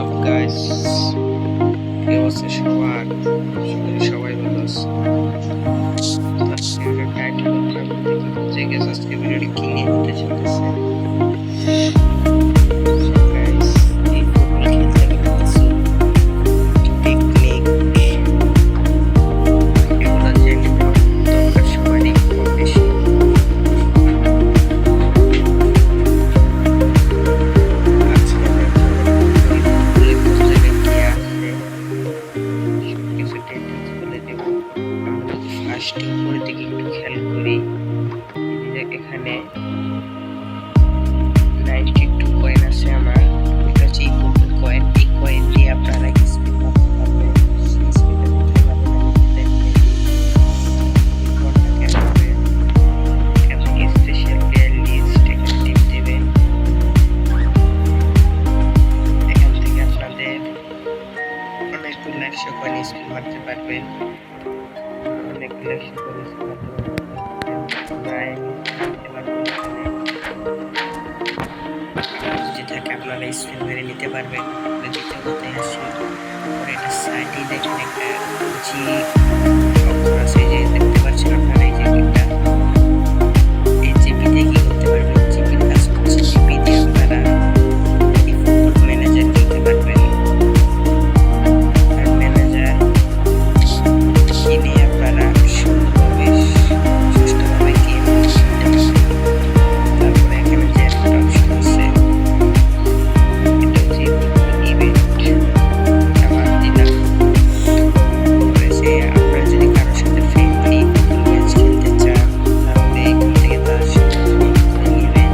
Up guys, কি অবস্থা সবার? সবাই ভালো আছে। আজকে টাইটেল হচ্ছে গেস আজকে ভিডিওটি কি নিয়ে হতে চলতেছে। গাইস, এই ফুটবল খেলতে গেলে কিছু টেকনিক এগুলো জেনে দরকার সবারই কম বেশি। আজকে আমি আপনাদের পোস্টারে কি আছে সবকিছু ডিটেলস বলে দেব। আমরা যদি ফার্স্ট উপরের দিকে একটু খেয়াল করি, এখানে 92 কয়েন আছে আমার। এটা হচ্ছে ইকুইপমেন্ট কয়েন। এই কয়েন দিয়ে আপনারা স্পিন করতে পারবেন। সেই স্পিনে দিতে পারবেন। এখান থেকে স্পেশাল প্লেয়ার লিস্ট এখানে টিপ দেবেন। এখান থেকে আপনাদের অনেকগুলো 100 কয়েন স্পিন মারতে পারবেন। অনেকগুলো 100 কয়েন স্পিন মারতে পারবেন। যদি থাকে আপনারা স্পিন মেরে নিতে পারবেন। দ্বিতীয় কথায় আসি, পরে এটা সাইডে দেখেন একটা জি অক্ষর আছে, যে দেখতে পাচ্ছেন আপনারা এই যে এটা এই জিপি দিয়ে কি করতে পারবেন। জিপির কাজ করছে, জিপি দিয়ে আপনারা এই ফুটবল ম্যানেজার কিনতে পারবেন। ম্যানেজার কিনে আপনারা সুন্দরভাবে সুষ্ঠুভাবে গেম খেলতে পারবেন। তারপরে এখানে যে একটা অপশন আছে, এটা হচ্ছে ইভেন্ট আমার দিলাম। পরে সে আপনারা যদি কারোর সাথে ফ্রেন্ডলি ম্যাচ খেলতে চান, তাহলে এখান থেকে তার সাথে ফ্রেন্ড করে নেবেন।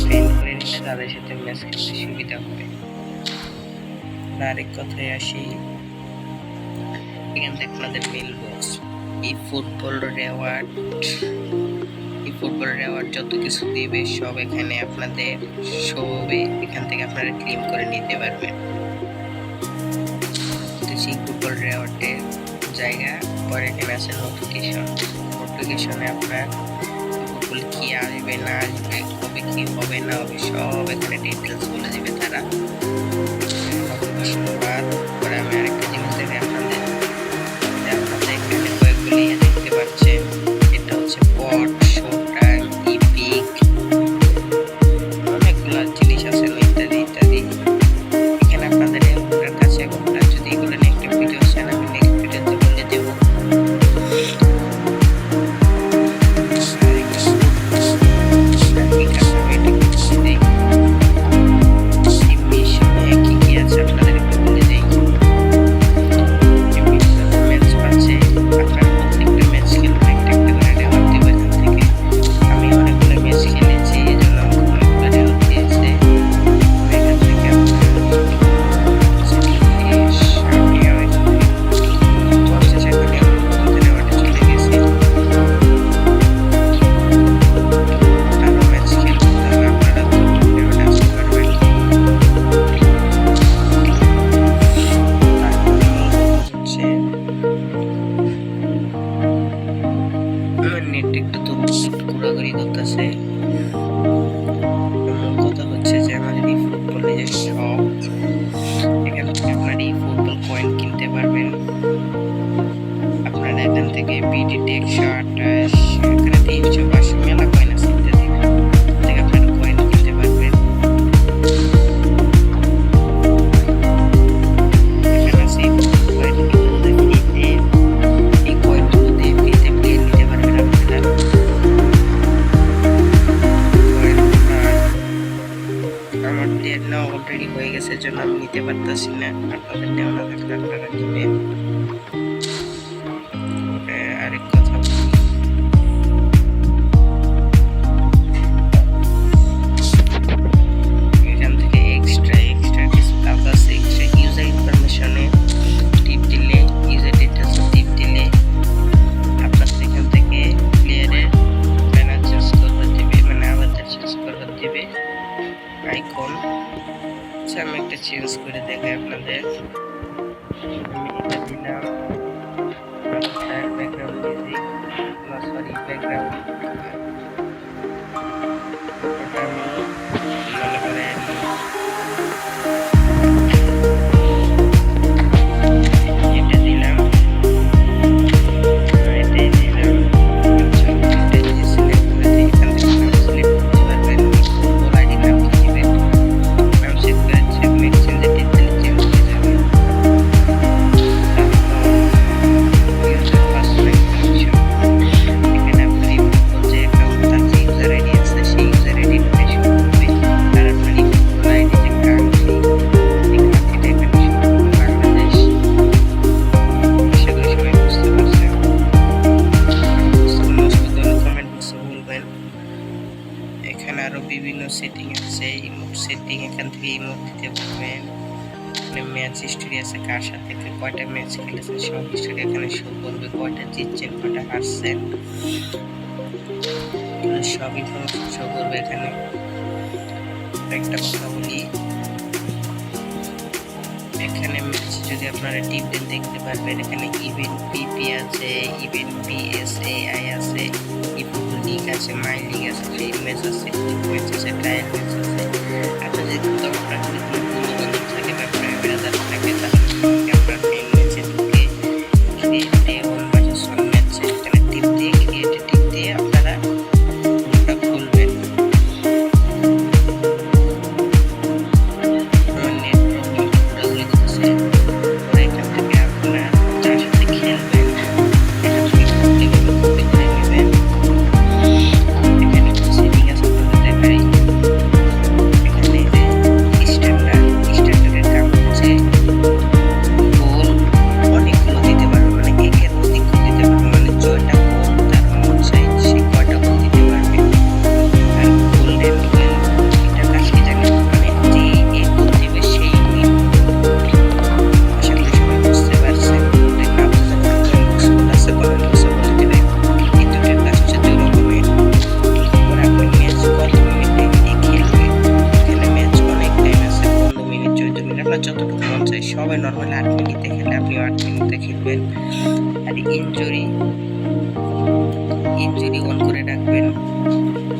ফ্রেন্ড করে নিলে তাদের সাথে ম্যাচ খেলতে সুবিধা হবে। আরেক কথায় আসি, এখান থেকে আপনাদের মেল বক্স, এই ফুটবল রেওয়ার্ড যত কিছু দিবে সব এখানে আপনাদের শো হবে। এখান থেকে আপনারা ক্লেম করে নিতে পারবেন। সেই ফুটবল রেওয়ার্ডের জায়গা। পরে এখানে আছে নোটিফিকেশনে আপনার ফুটবল কি আসবে না আসবে, কবে কি হবে না হবে সব এখানে ডিটেলস বলে দিবে তারা। নোটিফিকেশন বার পরে আমি আরেকটা জিনিস দেখাই আপনাদের, এখানে কয়েকগুলি দেখতে পাচ্ছেন। এটা হচ্ছে পট, শো টাইম, ইপিক, অনেকগুলো জিনিস আছে ইত্যাদি ইত্যাদি। এখানে আপনাদের কাছে আপনারা যদি এগুলো নিয়ে একটা ভিডিও চান, আমি নেক্সট ভিডিওতে বলে দেব। কি কি আছে আপনাদের একটু বলে দিই। নেট একটু ঘোরাঘুরি করতেছে। কথা হচ্ছে যে আমাদের এই ফুটবলে যে শপ, এখান থেকে আপনারা এই ফুটবল কয়েন কিনতে পারবেন। আপনারা এখান থেকে বিডি টেক 128, এখানে 300 মেলা কয়েন আছে ইত্যাদি থেকে আপনারা কয়েন কিনতে পারবেন। এখানে আছে এই কয়েনগুলো দিয়ে ফ্রিতে প্লেয়ার নিতে পারবেন আপনারা। আমার প্লেয়ার নেওয়া অলরেডি হয়ে গেছে, জন্য আমি নিতে পারতেছি না। আপনাদের নেওয়া না থাকলে আপনারা নেবেন। আরেক কথা, এখান থেকে এক্সট্রা কাজ আছে। এক্সট্রা ইউজার ইনফরমেশনে টিপ দিলে, ইউজার ডিটেলস টিপ দিলে আপনাদের এখান থেকে প্লেয়ারের ব্যানার চেঞ্জ করতে দিবে, মানে আবার চেঞ্জ করতে দিবে আইকন। আমি একটা চেঞ্জ করে দেখাই আপনাদের। আমি এটা দিলাম ব্যাকগ্রাউন্ড মিউজিক, সরি ব্যাকগ্রাউন্ড, ওটা আমি মনে করেন বিভিন্ন সেটিং আছে, ইমোট সেটিং, এখান থেকে ইমোট দিতে পারবেন। এখানে ম্যাচ হিস্টোরি আছে, কার সাথে কয়টা ম্যাচ খেলেছেন সব হিস্টোরি এখানে শো করবে, কয়টা জিতছেন কয়টা হারছেন সব ইনফরমেশন শো করবে এখানে। একটা কথা বলি, এখানে ম্যাচ যদি আপনারা টিপে দেখতে পারবেন, এখানে ইভেন্ট পিপি আছে, ইভেন্ট পিএসএআই আছে, ইভেন্ট লিগ আছে, মাই লিগ আছে, ফ্রি ম্যাচ আছে, ম্যাচ আছে, ট্রায়াল ম্যাচ আছে। আপনার যদি আপনার যদি কোনো বন্ধু থাকে বা ব্রাদার থাকে তাহলে আপনার মেইন ম্যাচে ঢুকে ক্রিয়েটে ওয়ান ভার্সেস ওয়ান ম্যাচ এখানে টিপ দিয়ে ক্রিয়েটে টিপ দিয়ে আপনারা গ্রুপটা খুলবেন। যতটুকু মন চাই সবাই নর্মাল 8 মিনিটে খেলে আপনি 8 মিনিটে খেলবেন। আর ইনজুরি অন করে রাখবেন।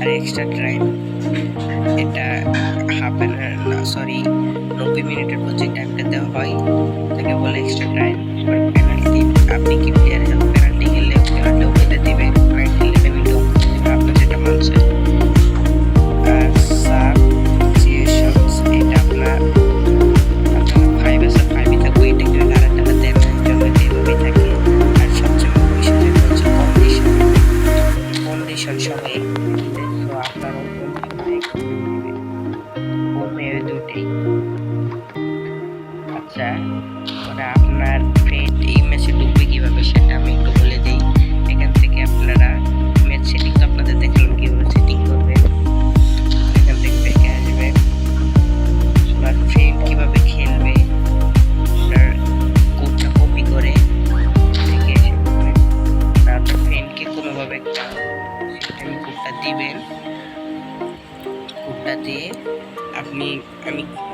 আর এক্সট্রা টাইম এটা হাফ অ্যান না সরি 90 মিনিটের পর যে টাইমটা দেওয়া হয় তাকে বলে এক্সট্রা টাইম। পেনাল্টি, আপনি কি প্লেয়ারের সাথে পেনাল্টি খেললে পেনাল্টি ওকে দিবে, পয়েন্ট খেললে পেনাল্টি ওকে দিবে, আপনার যেটা মন চায়। আর সাবস্টিটিউশনস এটা আপনার আপনার ফ্রেন্ড এই ম্যাচে ঢুকবে কিভাবে সেটা আমি একটু বলে দিই। এখান থেকে আপনারা ম্যাচ সেটিং তো আপনাদের দেখালাম কিভাবে সেটিং করবেন। এখান থেকে দেখে আসবে আপনার ফ্রেন্ড কিভাবে খেলবে, আপনার কোডটা কপি করে দেখে এসে করবেন। আপনার ফ্রেন্ডকে কোনোভাবে একটা সিস্টেম কোডটা দিবেন। কোডটা দিয়ে আমি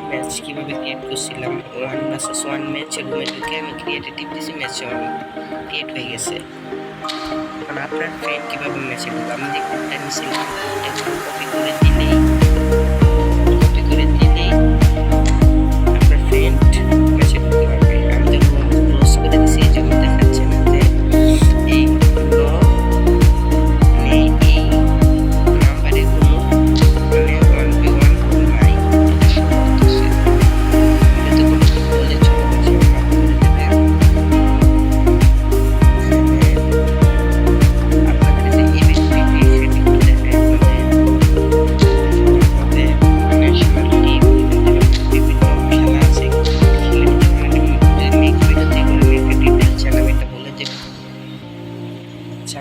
ম্যাচ কীভাবে ক্রিয়েট করছিলাম 1 ভার্সেস 1 ম্যাচ রুমে ঢুকে আমি ক্রিয়েটে টিপ দিয়েছি, ম্যাচ ক্রিয়েট হয়ে গেছে। এখন আপনার ফ্রেন্ড কীভাবে ম্যাচে ঢুকবে, আমি যে কোডটা নিয়েছিলাম কপি করে দিলেই আপনার ফ্রেন্ড ম্যাচে ঢুকতে পারবে। আমি তো ক্লোজ করে দিয়েছি এই জন্য দেখাচ্ছে না যে এইগুলো এই নাম্বারে কোনো মানে 1v1 নাই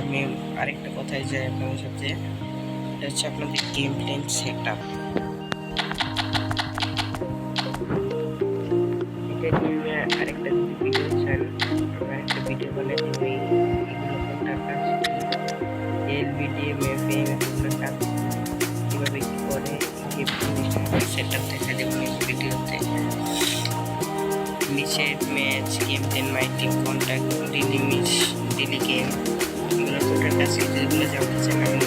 আমি আরেকটা কথায় যাই আপনাদের সাথে, এটা হচ্ছে আপনাদের গেম প্লেন সেট আপ। এটা নিয়ে আরেকটা ভিডিও চাই, আরেকটা ভিডিও বানাই দেবো এগুলো কোনটা কাজ এলবিডিএম এফএম এগুলো কাজ কীভাবে কী করে গেম প্লেন সেট আপ দেখা দেবো এই ভিডিওতে। নিচে match, game plan, my team, contact, daily game, এগুলো টোটাল কাজ যেগুলো জানতে চান আমি